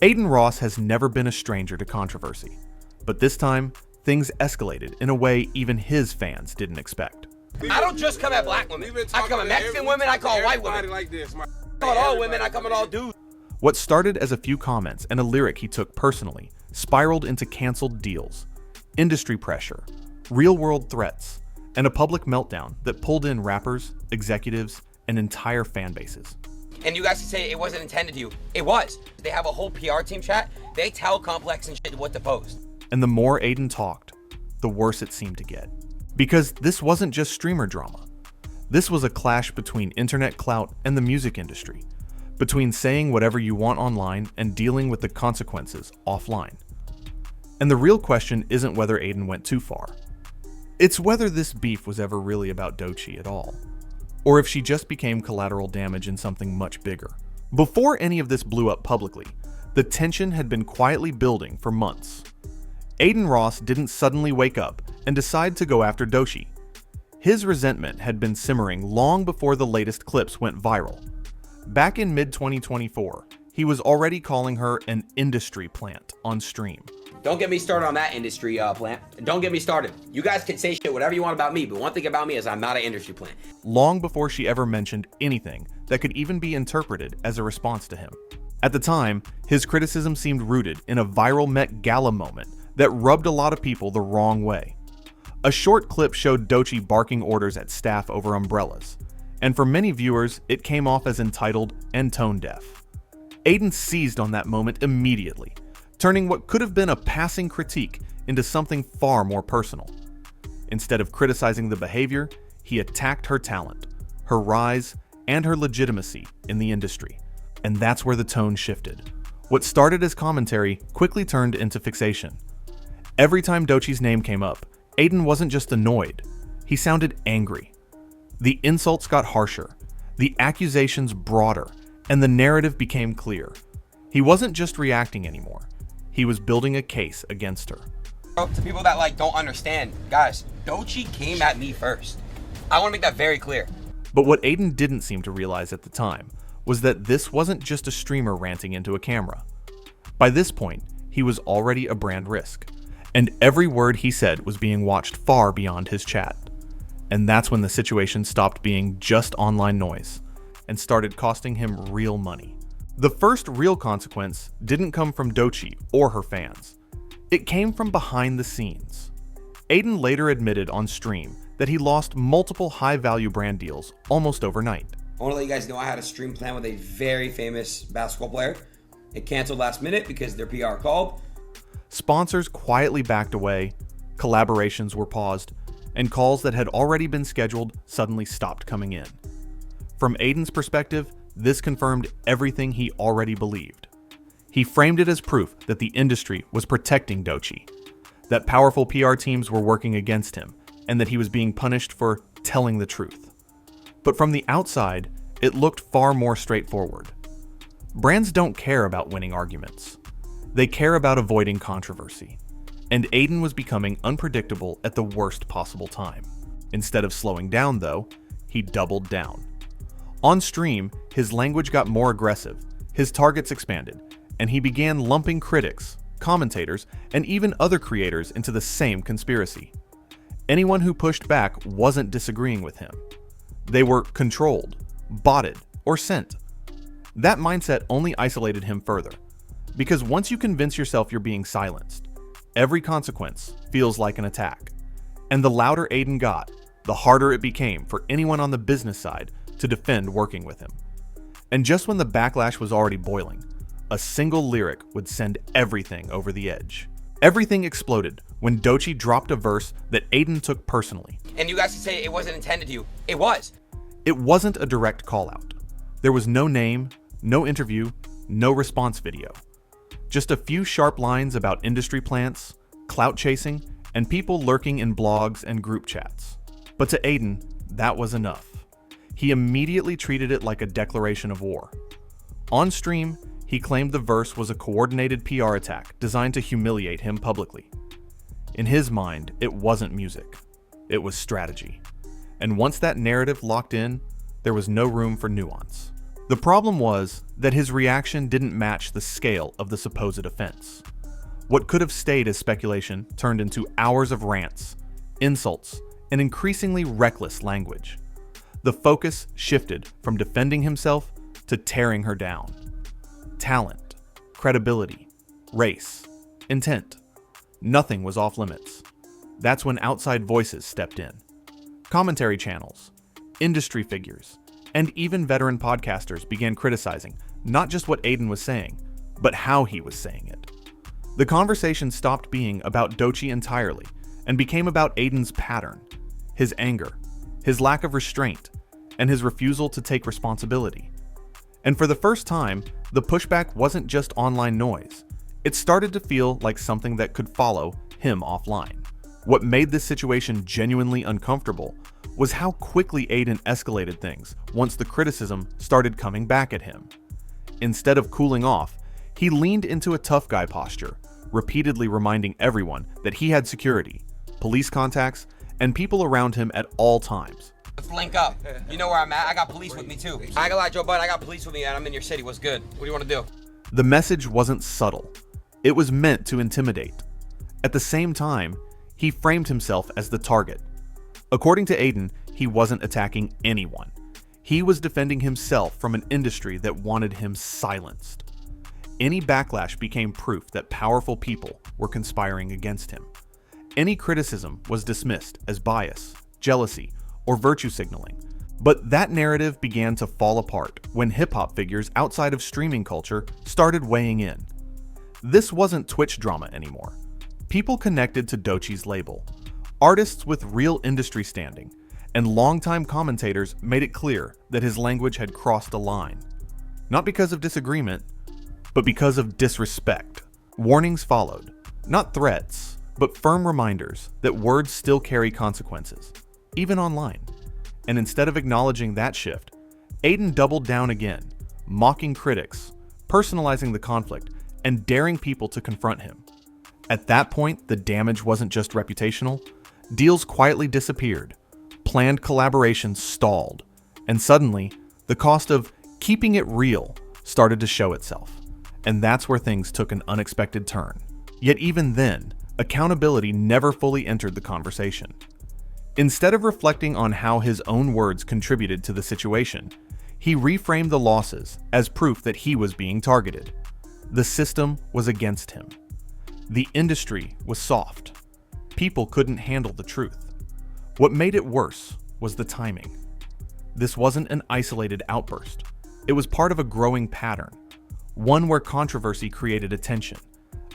Adin Ross has never been a stranger to controversy, but this time, things escalated in a way even his fans didn't expect. I don't just come at black women. I come at Mexican women, I call white women. I call all women, I come at all dudes. What started as a few comments and a lyric he took personally spiraled into canceled deals, industry pressure, real-world threats, and a public meltdown that pulled in rappers, executives, and entire fan bases. And you guys can say it wasn't intended to you. It was. They have a whole PR team chat. They tell Complex and shit what to post. And the more Adin talked, the worse it seemed to get. Because this wasn't just streamer drama. This was a clash between internet clout and the music industry, between saying whatever you want online and dealing with the consequences offline. And the real question isn't whether Adin went too far. It's whether this beef was ever really about Doechii at all, or if she just became collateral damage in something much bigger. Before any of this blew up publicly, the tension had been quietly building for months. Adin Ross didn't suddenly wake up and decide to go after Doechii. His resentment had been simmering long before the latest clips went viral. Back in mid-2024, he was already calling her an industry plant on stream. Don't get me started on that industry plant. Don't get me started. You guys can say shit whatever you want about me, but one thing about me is I'm not an industry plant. Long before she ever mentioned anything that could even be interpreted as a response to him. At the time, his criticism seemed rooted in a viral Met Gala moment that rubbed a lot of people the wrong way. A short clip showed Doechii barking orders at staff over umbrellas, and for many viewers, it came off as entitled and tone-deaf. Adin seized on that moment immediately, turning what could have been a passing critique into something far more personal. Instead of criticizing the behavior, he attacked her talent, her rise, and her legitimacy in the industry. And that's where the tone shifted. What started as commentary quickly turned into fixation. Every time Doechii's name came up, Adin wasn't just annoyed, he sounded angry. The insults got harsher, the accusations broader, and the narrative became clear. He wasn't just reacting anymore. He was building a case against her. To people that don't understand, guys, Doechii came at me first. I want to make that very clear. But what Adin didn't seem to realize at the time was that this wasn't just a streamer ranting into a camera. By this point, he was already a brand risk, and every word he said was being watched far beyond his chat. And that's when the situation stopped being just online noise and started costing him real money. The first real consequence didn't come from Doechii or her fans. It came from behind the scenes. Adin later admitted on stream that he lost multiple high-value brand deals almost overnight. I want to let you guys know I had a stream plan with a very famous basketball player. It canceled last minute because their PR called. Sponsors quietly backed away, collaborations were paused, and calls that had already been scheduled suddenly stopped coming in. From Adin's perspective, this confirmed everything he already believed. He framed it as proof that the industry was protecting Doechii, that powerful PR teams were working against him, and that he was being punished for telling the truth. But from the outside, it looked far more straightforward. Brands don't care about winning arguments. They care about avoiding controversy. And Adin was becoming unpredictable at the worst possible time. Instead of slowing down, though, he doubled down. On stream, his language got more aggressive, his targets expanded, and he began lumping critics, commentators, and even other creators into the same conspiracy. Anyone who pushed back wasn't disagreeing with him. They were controlled, botted, or sent. That mindset only isolated him further, because once you convince yourself you're being silenced, every consequence feels like an attack. And the louder Adin got, the harder it became for anyone on the business side to defend working with him. And just when the backlash was already boiling, a single lyric would send everything over the edge. Everything exploded when Doechii dropped a verse that Adin took personally. And you guys can say it wasn't intended to you. It was. It wasn't a direct call-out. There was no name, no interview, no response video. Just a few sharp lines about industry plants, clout chasing, and people lurking in blogs and group chats. But to Adin, that was enough. He immediately treated it like a declaration of war. On stream, he claimed the verse was a coordinated PR attack designed to humiliate him publicly. In his mind, it wasn't music. It was strategy. And once that narrative locked in, there was no room for nuance. The problem was that his reaction didn't match the scale of the supposed offense. What could have stayed as speculation turned into hours of rants, insults, and increasingly reckless language. The focus shifted from defending himself to tearing her down. Talent, credibility, race, intent. Nothing was off limits. That's when outside voices stepped in. Commentary channels, industry figures, and even veteran podcasters began criticizing not just what Adin was saying, but how he was saying it. The conversation stopped being about Doechii entirely and became about Adin's pattern, his anger, his lack of restraint, and his refusal to take responsibility. And for the first time, the pushback wasn't just online noise. It started to feel like something that could follow him offline. What made this situation genuinely uncomfortable was how quickly Adin escalated things once the criticism started coming back at him. Instead of cooling off, he leaned into a tough guy posture, repeatedly reminding everyone that he had security, police contacts, and people around him at all times. Let's link up. You know where I'm at. I got police with me too. I ain't gonna lie, Joe Bud, I got police with me and I'm in your city. What's good? What do you want to do? The message wasn't subtle. It was meant to intimidate. At the same time, he framed himself as the target. According to Adin, he wasn't attacking anyone. He was defending himself from an industry that wanted him silenced. Any backlash became proof that powerful people were conspiring against him. Any criticism was dismissed as bias, jealousy, or virtue signaling. But that narrative began to fall apart when hip-hop figures outside of streaming culture started weighing in. This wasn't Twitch drama anymore. People connected to Doechii's label. Artists with real industry standing and longtime commentators made it clear that his language had crossed a line. Not because of disagreement, but because of disrespect. Warnings followed, not threats, but firm reminders that words still carry consequences, even online. And instead of acknowledging that shift, Adin doubled down again, mocking critics, personalizing the conflict, and daring people to confront him. At that point, the damage wasn't just reputational. Deals quietly disappeared, planned collaborations stalled, and suddenly, the cost of keeping it real started to show itself. And that's where things took an unexpected turn. Yet even then, accountability never fully entered the conversation. Instead of reflecting on how his own words contributed to the situation, he reframed the losses as proof that he was being targeted. The system was against him. The industry was soft. People couldn't handle the truth. What made it worse was the timing. This wasn't an isolated outburst. It was part of a growing pattern, one where controversy created attention.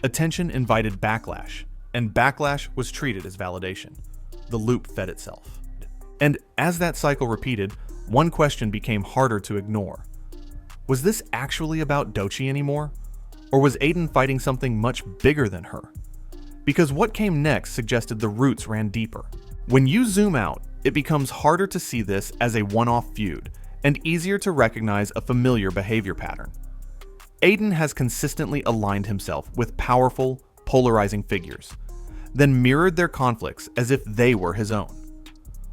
Attention invited backlash, and backlash was treated as validation. The loop fed itself. And as that cycle repeated, one question became harder to ignore. Was this actually about Doechii anymore? Or was Adin fighting something much bigger than her? Because what came next suggested the roots ran deeper. When you zoom out, it becomes harder to see this as a one-off feud, and easier to recognize a familiar behavior pattern. Adin has consistently aligned himself with powerful, polarizing figures, then mirrored their conflicts as if they were his own.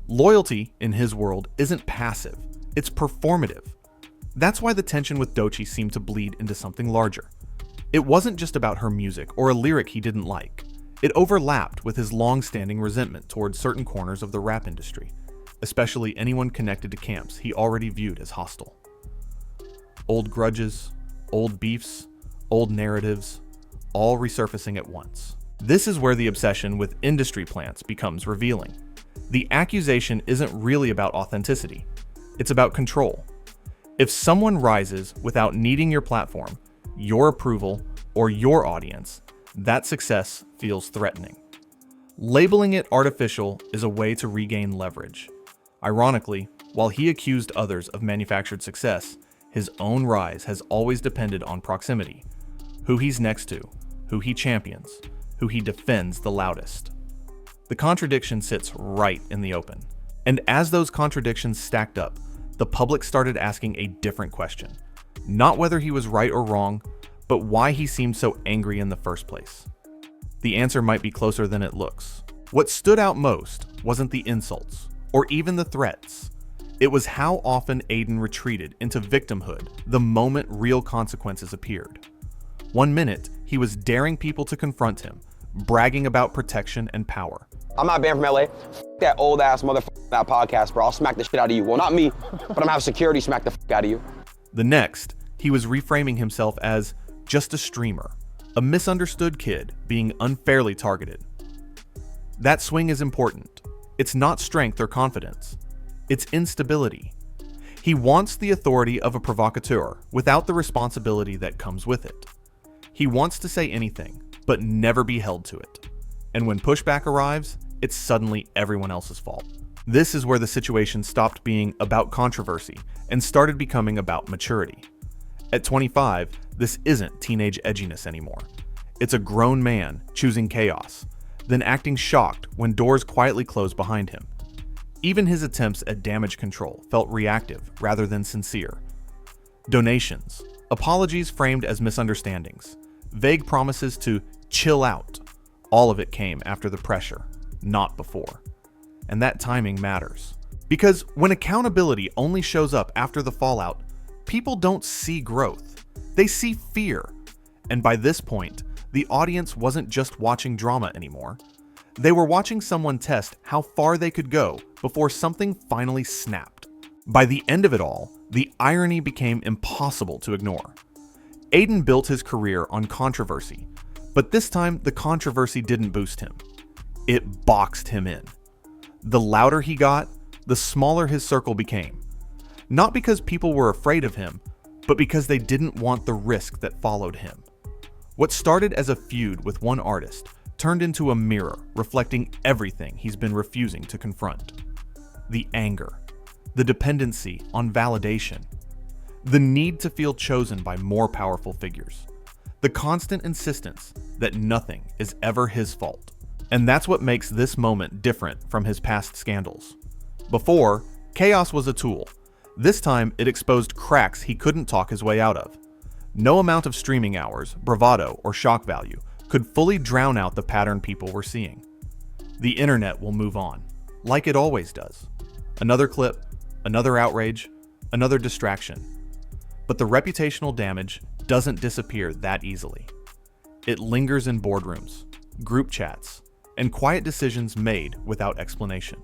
Loyalty, in his world, isn't passive, it's performative. That's why the tension with Doechii seemed to bleed into something larger. It wasn't just about her music or a lyric he didn't like. It overlapped with his long-standing resentment towards certain corners of the rap industry, especially anyone connected to camps he already viewed as hostile. Old grudges, old beefs, old narratives, all resurfacing at once. This is where the obsession with industry plants becomes revealing. The accusation isn't really about authenticity, it's about control. If someone rises without needing your platform, your approval, or your audience, that success feels threatening. Labeling it artificial is a way to regain leverage. Ironically, while he accused others of manufactured success, his own rise has always depended on proximity, who he's next to, who he champions, who he defends the loudest. The contradiction sits right in the open. And as those contradictions stacked up, the public started asking a different question. Not whether he was right or wrong, but why he seemed so angry in the first place. The answer might be closer than it looks. What stood out most wasn't the insults, or even the threats. It was how often Adin retreated into victimhood the moment real consequences appeared. One minute, he was daring people to confront him, bragging about protection and power. I'm not banned from LA. That old ass motherfucker that podcast, bro. I'll smack the shit out of you. Well, not me, but I'm gonna have security smack the fuck out of you. The next, he was reframing himself as just a streamer, a misunderstood kid being unfairly targeted. That swing is important. It's not strength or confidence. It's instability. He wants the authority of a provocateur without the responsibility that comes with it. He wants to say anything, but never be held to it. And when pushback arrives, it's suddenly everyone else's fault. This is where the situation stopped being about controversy and started becoming about maturity. At 25, this isn't teenage edginess anymore. It's a grown man choosing chaos, then acting shocked when doors quietly close behind him. Even his attempts at damage control felt reactive rather than sincere. Donations, apologies framed as misunderstandings, vague promises to chill out. All of it came after the pressure, not before. And that timing matters. Because when accountability only shows up after the fallout, people don't see growth. They see fear. And by this point, the audience wasn't just watching drama anymore. They were watching someone test how far they could go before something finally snapped. By the end of it all, the irony became impossible to ignore. Adin built his career on controversy, but this time the controversy didn't boost him. It boxed him in. The louder he got, the smaller his circle became. Not because people were afraid of him, but because they didn't want the risk that followed him. What started as a feud with one artist turned into a mirror reflecting everything he's been refusing to confront. The anger, the dependency on validation, the need to feel chosen by more powerful figures, the constant insistence that nothing is ever his fault. And that's what makes this moment different from his past scandals. Before, chaos was a tool. This time, it exposed cracks he couldn't talk his way out of. No amount of streaming hours, bravado, or shock value could fully drown out the pattern people were seeing. The internet will move on, like it always does. Another clip, another outrage, another distraction. But the reputational damage doesn't disappear that easily. It lingers in boardrooms, group chats, and quiet decisions made without explanation.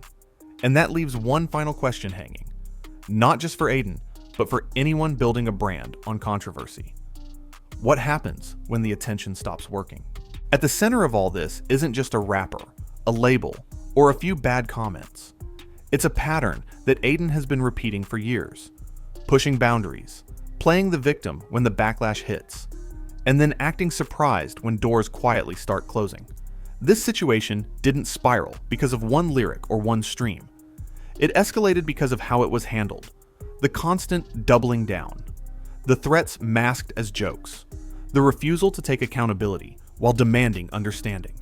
And that leaves one final question hanging, not just for Adin, but for anyone building a brand on controversy. What happens when the attention stops working? At the center of all this isn't just a rapper, a label, or a few bad comments. It's a pattern that Adin has been repeating for years, pushing boundaries, playing the victim when the backlash hits, and then acting surprised when doors quietly start closing. This situation didn't spiral because of one lyric or one stream. It escalated because of how it was handled, the constant doubling down, the threats masked as jokes, the refusal to take accountability while demanding understanding.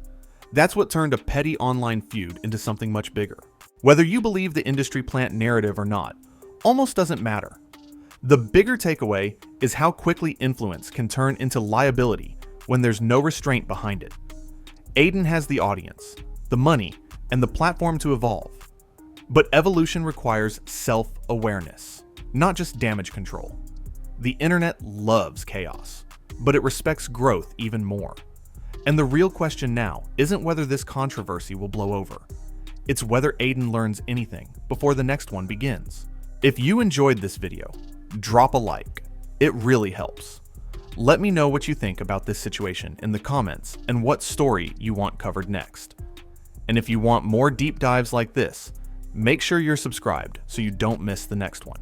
That's what turned a petty online feud into something much bigger. Whether you believe the industry plant narrative or not, almost doesn't matter. The bigger takeaway is how quickly influence can turn into liability when there's no restraint behind it. Adin has the audience, the money, and the platform to evolve. But evolution requires self-awareness, not just damage control. The internet loves chaos, but it respects growth even more. And the real question now isn't whether this controversy will blow over. It's whether Adin learns anything before the next one begins. If you enjoyed this video, drop a like. It really helps. Let me know what you think about this situation in the comments and what story you want covered next. And if you want more deep dives like this, make sure you're subscribed so you don't miss the next one.